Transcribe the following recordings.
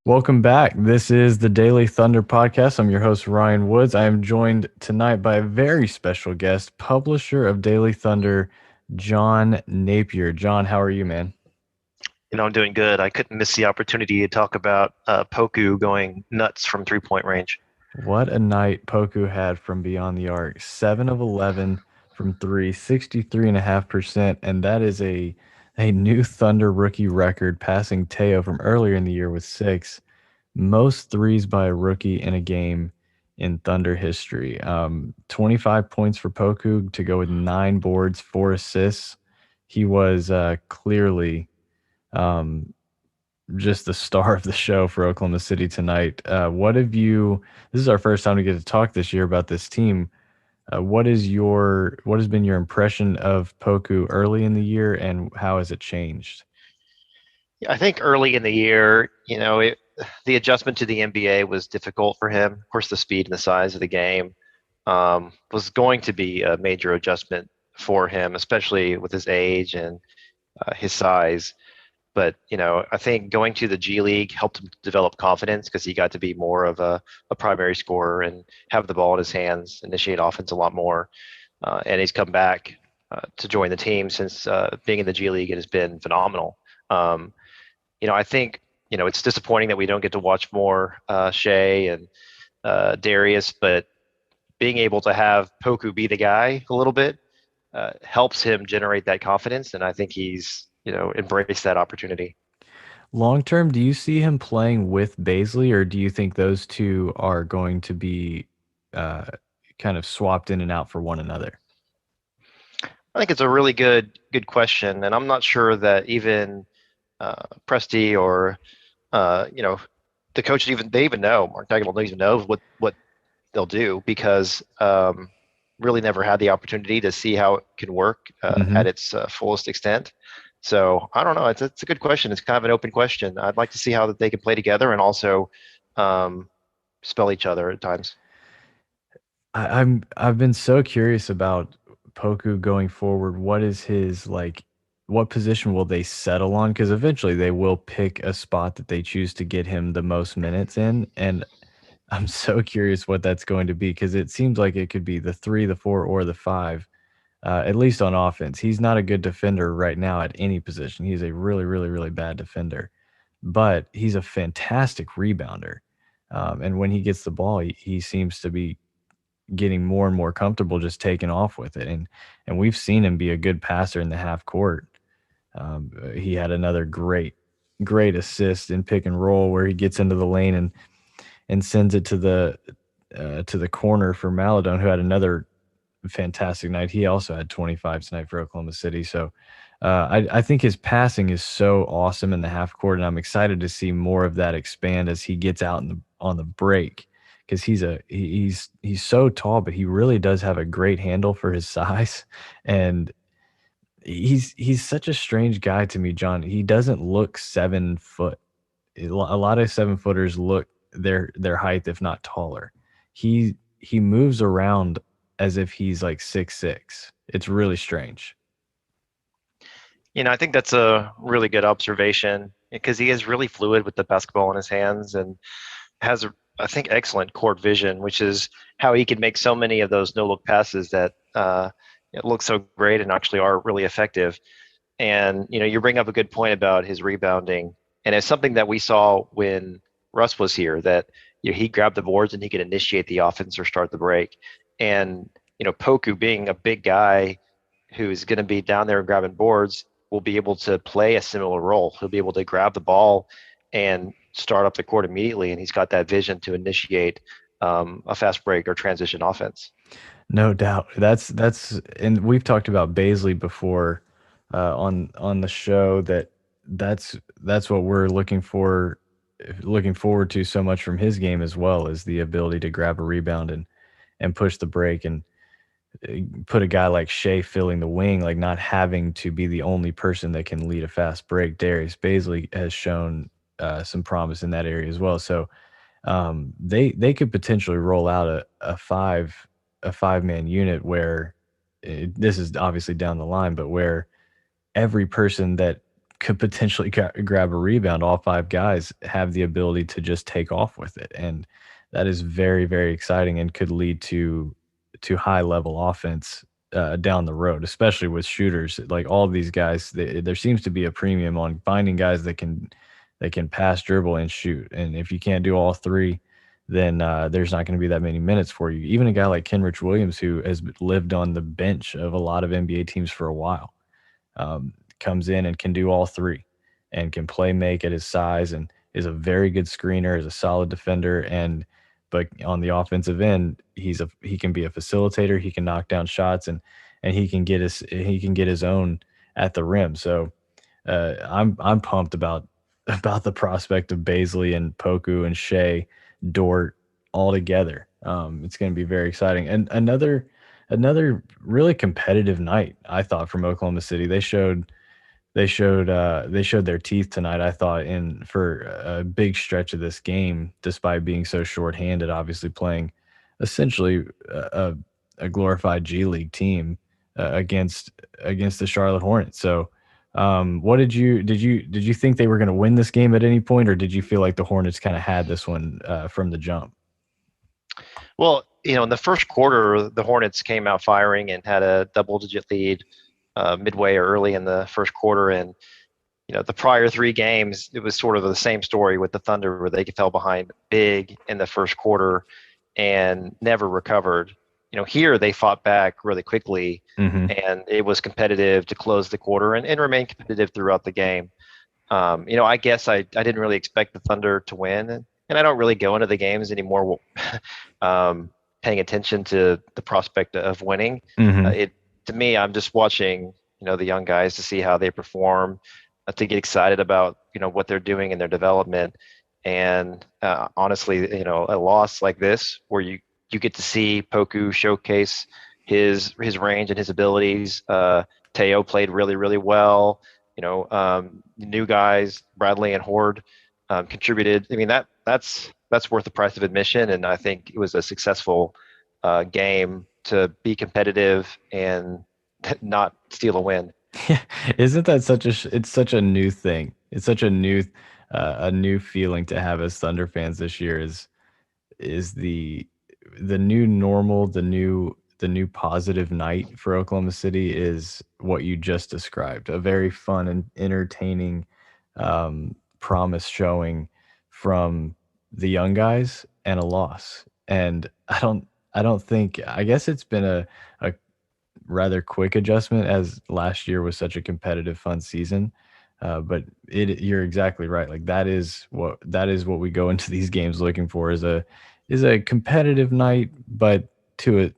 Welcome back. This is the Daily Thunder Podcast. I'm your host, Ryan Woods. I am joined tonight by a very special guest, publisher of Daily Thunder, John Napier. John, how are you, man? I'm doing good. I couldn't miss the opportunity to talk about POKU going nuts from three-point range. What a night POKU had from beyond the arc. 7 of 11 from three, 63.5%. And that is a new Thunder rookie record, passing Theo from earlier in the year with 6. Most threes by a rookie in a game in Thunder history. 25 points for POKU to go with 9 boards, 4 assists. He was clearly just the star of the show for Oklahoma City tonight. This is our first time to get to talk this year about this team. What has been your impression of POKU early in the year, and how has it changed? I think early in the year, the adjustment to the NBA was difficult for him. Of course, the speed and the size of the game was going to be a major adjustment for him, especially with his age and his size. But, I think going to the G League helped him develop confidence because he got to be more of a primary scorer and have the ball in his hands, initiate offense a lot more. And he's come back to join the team since being in the G League. It has been phenomenal. I think, it's disappointing that we don't get to watch more Shea and Darius, but being able to have POKU be the guy a little bit helps him generate that confidence. And I think he's, embraced that opportunity. Long term, do you see him playing with Bazley, or do you think those two are going to be kind of swapped in and out for one another? I think it's a really good question. And I'm not sure that even Presti or the coach they even know Mark Daigneault doesn't even know what they'll do because really never had the opportunity to see how it can work at its fullest extent. So I don't know. It's a good question. It's kind of an open question. I'd like to see how that they can play together and also spell each other at times. I've been so curious about POKU going forward. What is his what position will they settle on? Because eventually they will pick a spot that they choose to get him the most minutes in. And I'm so curious what that's going to be, because it seems like it could be the 3, the 4, or the 5, at least on offense. He's not a good defender right now at any position. He's a really, really, really bad defender. But he's a fantastic rebounder. And when he gets the ball, he seems to be getting more and more comfortable just taking off with it. And we've seen him be a good passer in the half court. He had another great assist in pick and roll where he gets into the lane and sends it to the corner for Maladon, who had another fantastic night. He also had 25 tonight for Oklahoma City. So I think his passing is so awesome in the half court, and I'm excited to see more of that expand as he gets out on the break, because he's so tall, but he really does have a great handle for his size. And he's such a strange guy to me, John. He doesn't look 7 foot. A lot of 7-footers look their height, if not taller. He moves around as if he's like 6'6". It's really strange. I think that's a really good observation because he is really fluid with the basketball in his hands and has, I think, excellent court vision, which is how he can make so many of those no-look passes that it looks so great and actually are really effective. And, you bring up a good point about his rebounding. And it's something that we saw when Russ was here, that he grabbed the boards and he could initiate the offense or start the break. And, POKU, being a big guy who's going to be down there grabbing boards, will be able to play a similar role. He'll be able to grab the ball and start up the court immediately. And he's got that vision to initiate a fast break or transition offense. No doubt. And we've talked about Bazley before on the show, that's what we're looking forward to so much from his game, as well as the ability to grab a rebound and push the break and put a guy like Shea filling the wing, like not having to be the only person that can lead a fast break. Darius Bazley has shown some promise in that area as well. So they could potentially roll out a 5 a five-man unit where this is obviously down the line, but where every person that could potentially grab a rebound, all five guys have the ability to just take off with it, and that is very, very exciting and could lead to high level offense down the road, especially with shooters. Like all of these guys, there seems to be a premium on finding guys that can pass, dribble, and shoot. And if you can't do all three, then there's not going to be that many minutes for you. Even a guy like Kenrich Williams, who has lived on the bench of a lot of NBA teams for a while, comes in and can do all three and can play make at his size and is a very good screener, is a solid defender, and but on the offensive end, he can be a facilitator, he can knock down shots, and he can get his own at the rim. So I'm pumped about the prospect of Baisley and Poku and Shea, Dort all together. It's going to be very exciting. And another really competitive night, I thought, from Oklahoma City. They showed their teeth tonight, I thought, in for a big stretch of this game, despite being so shorthanded, obviously playing essentially a glorified G League team against the Charlotte Hornets. So, what did you think they were going to win this game at any point, or did you feel like the Hornets kind of had this one from the jump? Well, in the first quarter, the Hornets came out firing and had a double-digit lead midway or early in the first quarter, and the prior three games, it was sort of the same story with the Thunder, where they fell behind big in the first quarter and never recovered. Here they fought back really quickly, Hmm. and it was competitive to close the quarter and remain competitive throughout the game. I guess I didn't really expect the Thunder to win, and I don't really go into the games anymore paying attention to the prospect of winning. Hmm. It To me, I'm just watching the young guys to see how they perform, to get excited about what they're doing in their development. And honestly, a loss like this, where you get to see Poku showcase his range and his abilities. Theo played really, really well. New guys, Bradley and Horde, contributed. I mean, that's worth the price of admission, and I think it was a successful game to be competitive and not steal a win. Yeah, isn't that it's such a new thing. It's such a new feeling to have as Thunder fans this year is the new normal, the new positive night for Oklahoma City is what you just described. A very fun and entertaining promise showing from the young guys and a loss. And I don't think I guess it's been a rather quick adjustment as last year was such a competitive, fun season. But you're exactly right. Like that is what we go into these games looking for is a competitive night, but to it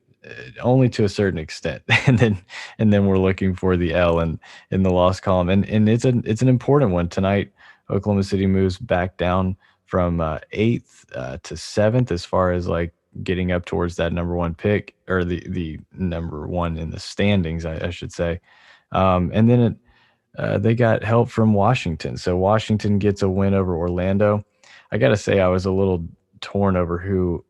only to a certain extent. And then we're looking for the L in the loss column, and it's an important one tonight. Oklahoma City moves back down from eighth to seventh as far as like getting up towards that number one pick or the number one in the standings, I should say. And then they got help from Washington. So Washington gets a win over Orlando. I got to say, I was a little torn over who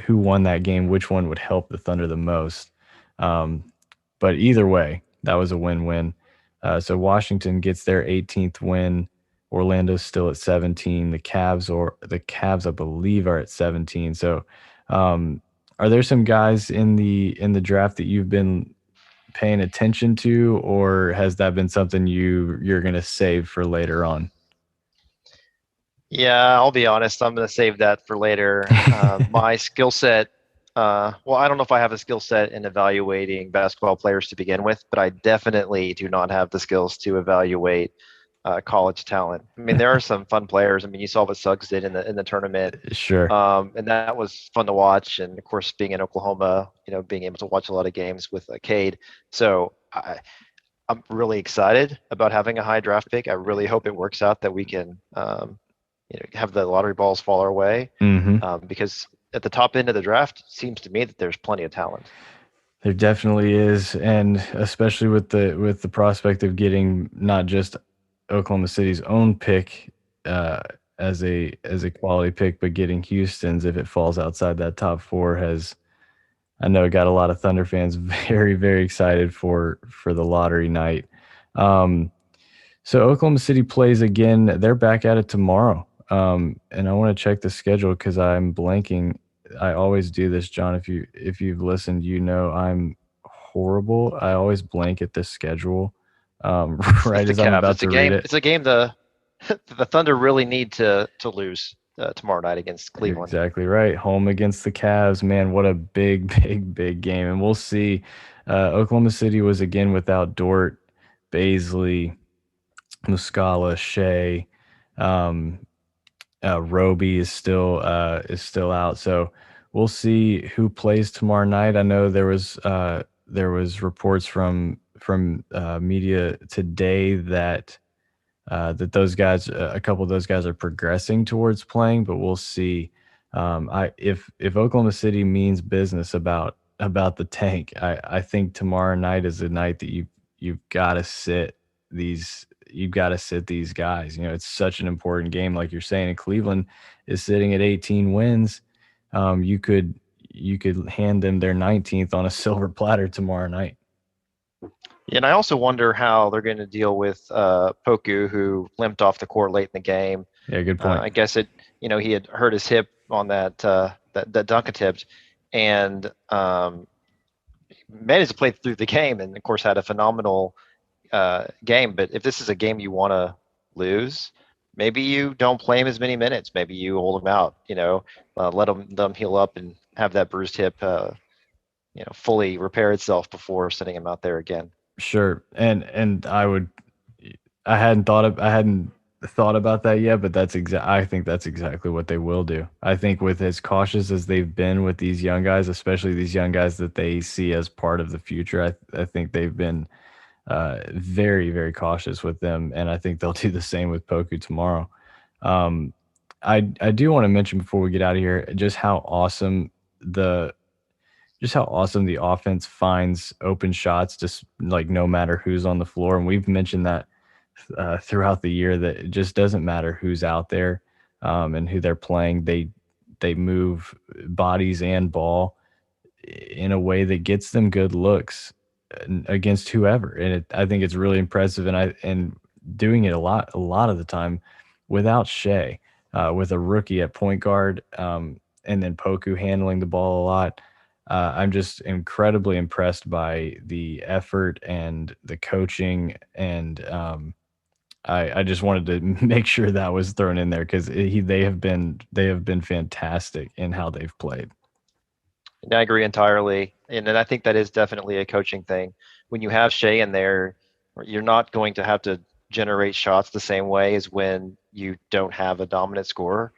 won that game, which one would help the Thunder the most. Um, but either way, that was a win-win. So Washington gets their 18th win. Orlando's still at 17. The Cavs, I believe, are at 17. So, are there some guys in the draft that you've been paying attention to, or has that been something you're gonna save for later on? Yeah, I'll be honest. I'm going to save that for later. My skill set, well, I don't know if I have a skill set in evaluating basketball players to begin with, but I definitely do not have the skills to evaluate college talent. I mean, there are some fun players. I mean, you saw what Suggs did in the tournament, Sure. and that was fun to watch. And of course, being in Oklahoma, being able to watch a lot of games with Cade. So I'm really excited about having a high draft pick. I really hope it works out that we can have the lottery balls fall our way, Mhm. because at the top end of the draft, it seems to me that there's plenty of talent. There definitely is, and especially with the prospect of getting not just Oklahoma City's own pick as a quality pick, but getting Houston's if it falls outside that top four I know it got a lot of Thunder fans very, very excited for the lottery night. Um, so Oklahoma City plays again. They're back at it tomorrow. And I want to check the schedule because I'm blanking. I always do this, John. If you've listened, you know I'm horrible. I always blank at the schedule It's right the as I'm Cavs. about to read it. It's a game the Thunder really need to lose tomorrow night against You're Cleveland. exactly right. Home against the Cavs, man. What a big, big, big game. And we'll see. Oklahoma City was again without Dort, Baisley, Muscala, Shea. Um, Roby is still out, so we'll see who plays tomorrow night. I know there was reports from media today that that those guys, a couple of those guys, are progressing towards playing, but we'll see. I if Oklahoma City means business about the tank, I think tomorrow night is the night that you've got to sit these you've got to sit these guys. You know, it's such an important game, like you're saying. And Cleveland is sitting at 18 wins. You could hand them their 19th on a silver platter tomorrow night. And I also wonder how they're going to deal with Poku, who limped off the court late in the game. Yeah, good point. I guess he had hurt his hip on that dunk attempt, and managed to play through the game, and of course had a phenomenal game. But if this is a game you want to lose, maybe you don't play him as many minutes. Maybe you hold him out. Let them heal up and have that bruised hip, fully repair itself before sending him out there again. Sure, and I hadn't thought about that yet, but I think that's exactly what they will do. I think with as cautious as they've been with these young guys, especially these young guys that they see as part of the future, I think they've been very, very cautious with them, and I think they'll do the same with Poku tomorrow. Um, I do want to mention before we get out of here the just how awesome the offense finds open shots, just like no matter who's on the floor. And we've mentioned that throughout the year that it just doesn't matter who's out there and who they're playing. They move bodies and ball in a way that gets them good looks against whoever. And I think it's really impressive. And doing it a lot of the time without Shea, with a rookie at point guard, and then Poku handling the ball a lot. I'm just incredibly impressed by the effort and the coaching, and I just wanted to make sure that was thrown in there because they have been fantastic in how they've played. And I agree entirely, and then I think that is definitely a coaching thing. When you have Shea in there, you're not going to have to generate shots the same way as when you don't have a dominant scorer.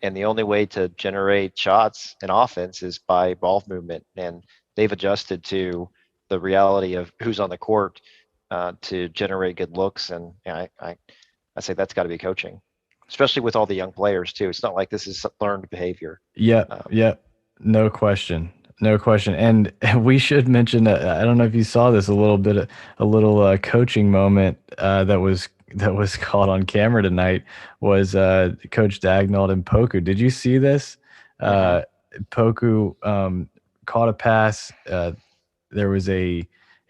And the only way to generate shots in offense is by ball movement. And they've adjusted to the reality of who's on the court to generate good looks. And I say that's got to be coaching, especially with all the young players too. It's not like this is learned behavior. Yeah, Um, yeah, no question, no question. And we should mention that I don't know if you saw this a little coaching moment that was caught on camera tonight was Coach Dagnall and Poku. Did you see this? mhm. Uh, Poku caught a pass. There was a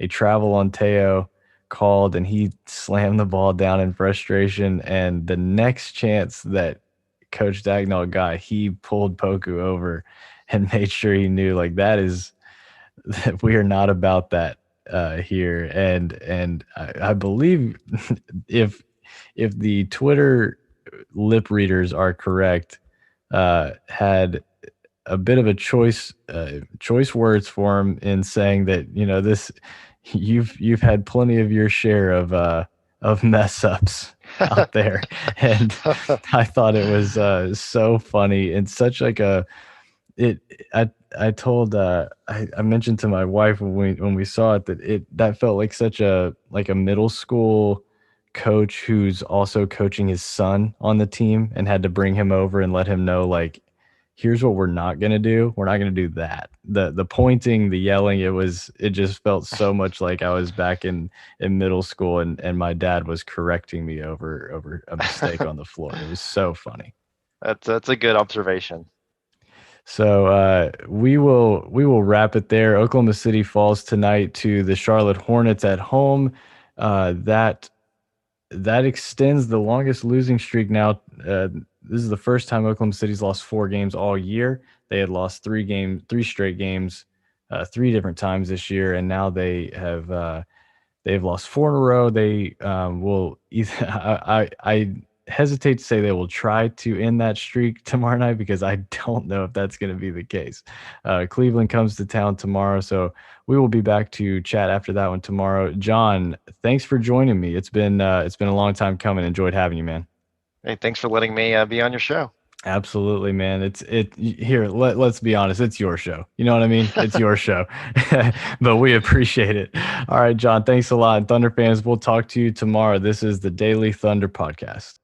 travel on Theo called, and he slammed the ball down in frustration. And the next chance that Coach Dagnall got, he pulled Poku over and made sure he knew like that is that we are not about that here. And I believe if if the Twitter lip readers are correct, had a bit of a choice words for him in saying that this you've had plenty of your share of mess ups out there, and I thought it was so funny and such like a it I told I mentioned to my wife when we saw it that felt like such a middle school coach who's also coaching his son on the team and had to bring him over and let him know like here's what we're not going to do. We're not going to do that. The pointing, the yelling, it just felt so much like I was back in middle school and my dad was correcting me over a mistake on the floor. It was so funny. That's a good observation. So we will wrap it there. Oklahoma City falls tonight to the Charlotte Hornets at home. That extends the longest losing streak now. This is the first time Oklahoma City's lost 4 games all year. They had lost 3 straight games, 3 different times this year, and now they've lost 4 in a row. They will either. I hesitate to say they will try to end that streak tomorrow night because I don't know if that's going to be the case. Cleveland comes to town tomorrow, so we will be back to chat after that one tomorrow. John, thanks for joining me. It's been a long time coming. Enjoyed having you, man. Hey, thanks for letting me be on your show. Absolutely, man. Here. Let's be honest. It's your show. You know what I mean? It's your show, but we appreciate it. All right, John. Thanks a lot. Thunder fans, we'll talk to you tomorrow. This is the Daily Thunder Podcast.